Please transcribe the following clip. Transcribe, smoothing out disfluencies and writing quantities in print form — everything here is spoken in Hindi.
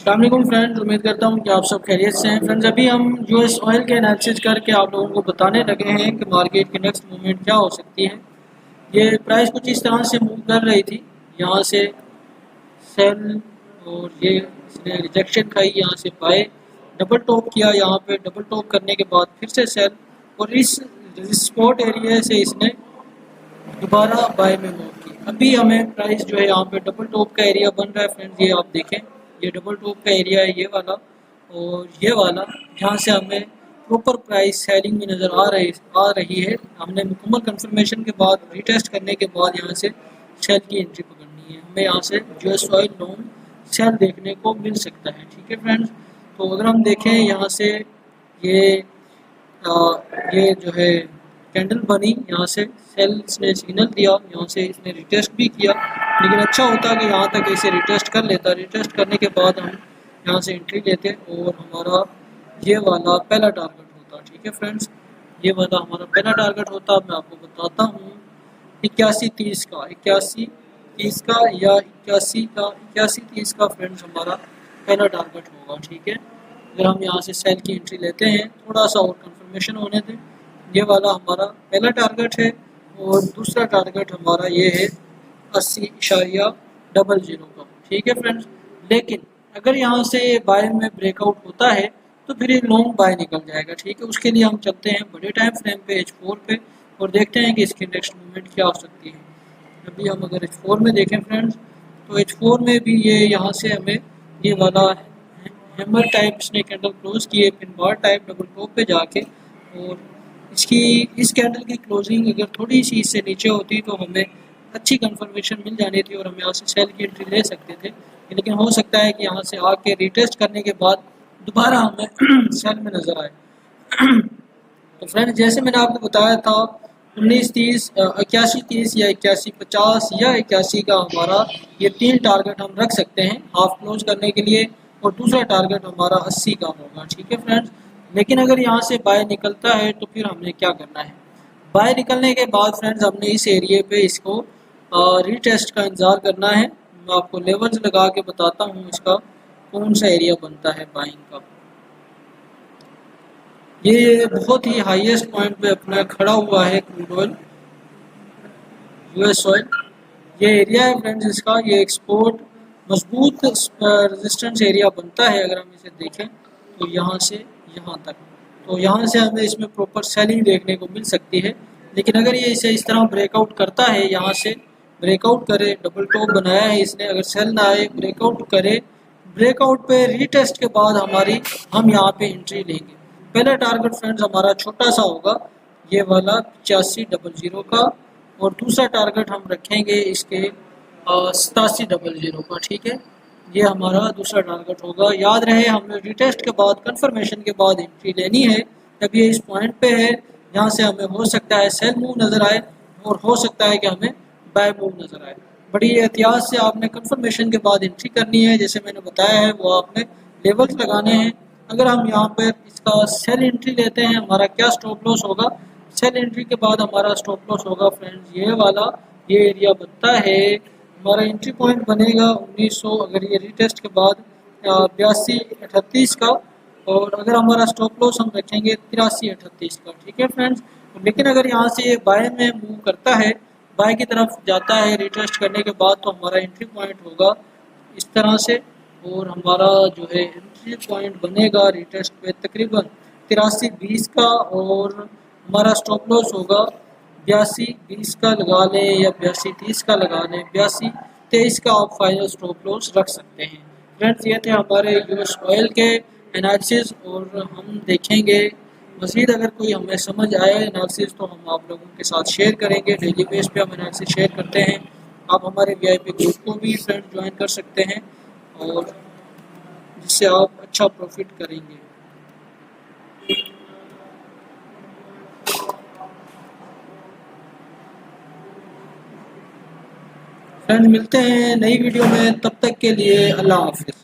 अस्सलाम वालेकुम फ्रेंड्स, उम्मीद करता हूँ कि आप सब खैरियत से हैं। फ्रेंड्स, अभी हम यूएस ऑयल के एनालिसिस करके आप लोगों को बताने लगे हैं कि मार्केट की नेक्स्ट मूवमेंट क्या हो सकती है। ये प्राइस कुछ इस तरह से मूव कर रही थी, यहाँ से सेल और ये इसने रिजेक्शन खाई, यहाँ से बाय डबल टॉप किया, यहाँ पे डबल टॉप करने के बाद फिर से सेल और इस स्पॉट एरिया से इसने दोबारा बाय में मूव की। अभी हमें प्राइस जो है यहाँ पे डबल टॉप का एरिया बन रहा है फ्रेंड्स, ये आप देखें, ये डबल टॉप का एरिया है ये वाला और ये वाला, जहाँ से हमें प्रॉपर प्राइस सेलिंग में नज़र आ रही है। हमने मुकम्मल कंफर्मेशन के बाद रिटेस्ट करने के बाद यहाँ से सेल की एंट्री पकड़नी है। हमें यहाँ से यूएस ऑयल लॉन्ग सेल देखने को मिल सकता है। ठीक है फ्रेंड्स, तो अगर हम देखें यहाँ से ये ये जो है कैंडल बनी, यहाँ से सेल्स ने सिग्नल दिया, यहाँ से इसने रिटेस्ट भी किया, लेकिन अच्छा होता कि यहाँ तक इसे रिटेस्ट कर लेता। रिटेस्ट करने के बाद हम यहाँ से एंट्री लेते और हमारा ये वाला पहला टारगेट होता। ठीक है फ्रेंड्स, ये वाला हमारा पहला टारगेट होता। मैं आपको बताता हूँ 81.30 का, 81.30 का या 81.30 का फ्रेंड्स हमारा पहला टारगेट होगा। ठीक है, अगर हम यहाँ से सेल की एंट्री लेते हैं, थोड़ा सा और कंफर्मेशन होने दें, ये वाला हमारा पहला टारगेट है और दूसरा टारगेट हमारा ये है 80.00 का। ठीक है फ्रेंड्स, लेकिन अगर यहाँ से ये बाय में ब्रेकआउट होता है तो फिर ये लॉन्ग बाय निकल जाएगा। ठीक है, उसके लिए हम चलते हैं बड़े टाइम फ्रेम पे H4 पे और देखते हैं कि इसकी नेक्स्ट मूवमेंट क्या हो सकती है। अभी हम अगर H4 में देखें फ्रेंड्स, तो H4 में भी ये यहाँ से हमें ये वाला हैमर टाइप इसने कैंडल क्लोज किए, pin bar type double top पे जाके, और इसकी इस कैंडल की क्लोजिंग अगर थोड़ी सी इससे नीचे होती तो हमें अच्छी कंफर्मेशन मिल जानी थी और हम यहाँ से सेल की एंट्री ले सकते थे। लेकिन हो सकता है कि यहाँ से आके रिटेस्ट करने के बाद दोबारा हमें सेल में नज़र आए। तो फ्रेंड्स, जैसे मैंने आपको बताया था 19.30, 81.30 या 81.50 या 81 का हमारा ये तीन टारगेट हम रख सकते हैं हाफ क्लोज करने के लिए, और दूसरा टारगेट हमारा 80 का होगा। ठीक है फ्रेंड्स, लेकिन अगर यहाँ से बाय निकलता है तो फिर हमने क्या करना है। बाय निकलने के बाद फ्रेंड्स हमने इस एरिए पे इसको रीटेस्ट का इंतज़ार करना है। मैं आपको लेवल्स लगा के बताता हूँ इसका कौन सा एरिया बनता है बाइंग का। ये बहुत ही हाईएस्ट पॉइंट पे अपना खड़ा हुआ है क्रूड ऑयल, यूएस ऑयल। ये एरिया है फ्रेंड्स इसका, ये एक्सपोर्ट मजबूत रेजिस्टेंस एरिया बनता है। अगर हम इसे देखें तो यहाँ से यहाँ तक, तो यहाँ से हमें इसमें प्रॉपर सेलिंग देखने को मिल सकती है। लेकिन अगर ये इसे इस तरह ब्रेकआउट करता है, यहाँ से ब्रेकआउट करे, डबल टॉप बनाया है इसने, अगर सेल ना आए ब्रेकआउट करे, ब्रेकआउट पे रीटेस्ट के बाद हम यहाँ पे एंट्री लेंगे। पहला टारगेट फ्रेंड्स हमारा छोटा सा होगा, ये वाला 85.00 का, और दूसरा टारगेट हम रखेंगे इसके 87.00 का। ठीक है, ये हमारा दूसरा टारगेट होगा। याद रहे हमने रिटेस्ट के बाद कंफर्मेशन के बाद एंट्री लेनी है। जब ये इस पॉइंट पे है, यहाँ से हमें हो सकता है सेल मूव नज़र आए और हो सकता है कि हमें बाय मूव नज़र आए। बड़ी एहतियात से आपने कंफर्मेशन के बाद एंट्री करनी है, जैसे मैंने बताया है वो आपने लेवल्स लगाने हैं। अगर हम यहाँ पर इसका सेल एंट्री लेते हैं, हमारा क्या स्टॉप लॉस होगा। सेल एंट्री के बाद हमारा स्टॉप लॉस होगा फ्रेंड्स ये वाला, ये एरिया बनता है हमारा एंट्री पॉइंट बनेगा 1900, अगर ये रीटेस्ट के बाद 82.38 का, और अगर हमारा स्टॉप लॉस हम रखेंगे 83.38 का। ठीक है फ्रेंड्स, लेकिन अगर यहाँ से ये बाय में मूव करता है, बाय की तरफ जाता है रिटेस्ट करने के बाद, तो हमारा एंट्री पॉइंट होगा इस तरह से, और हमारा जो है एंट्री पॉइंट बनेगा रिटेस्ट पे तकरीबन 83.20 का, और हमारा स्टॉप लॉस होगा 82.20 का लगा लें या 82.30 का लगा लें, 82.23 का आप फाइनल स्टॉप लॉस रख सकते हैं। फ्रेंड्स, ये थे हमारे यूएस ऑयल के एनालिसिस, और हम देखेंगे मज़ीद अगर कोई हमें समझ आए एनालिसिस तो हम आप लोगों के साथ शेयर करेंगे। डेली बेस पे हम एनालिसिस शेयर करते हैं। आप हमारे VIP ग्रुप को भी फ्रेंड ज्वाइन कर सकते हैं, और जिससे आप अच्छा प्रॉफिट करेंगे। फ्रेंड्स, मिलते हैं नई वीडियो में, तब तक के लिए अल्लाह हाफिज़।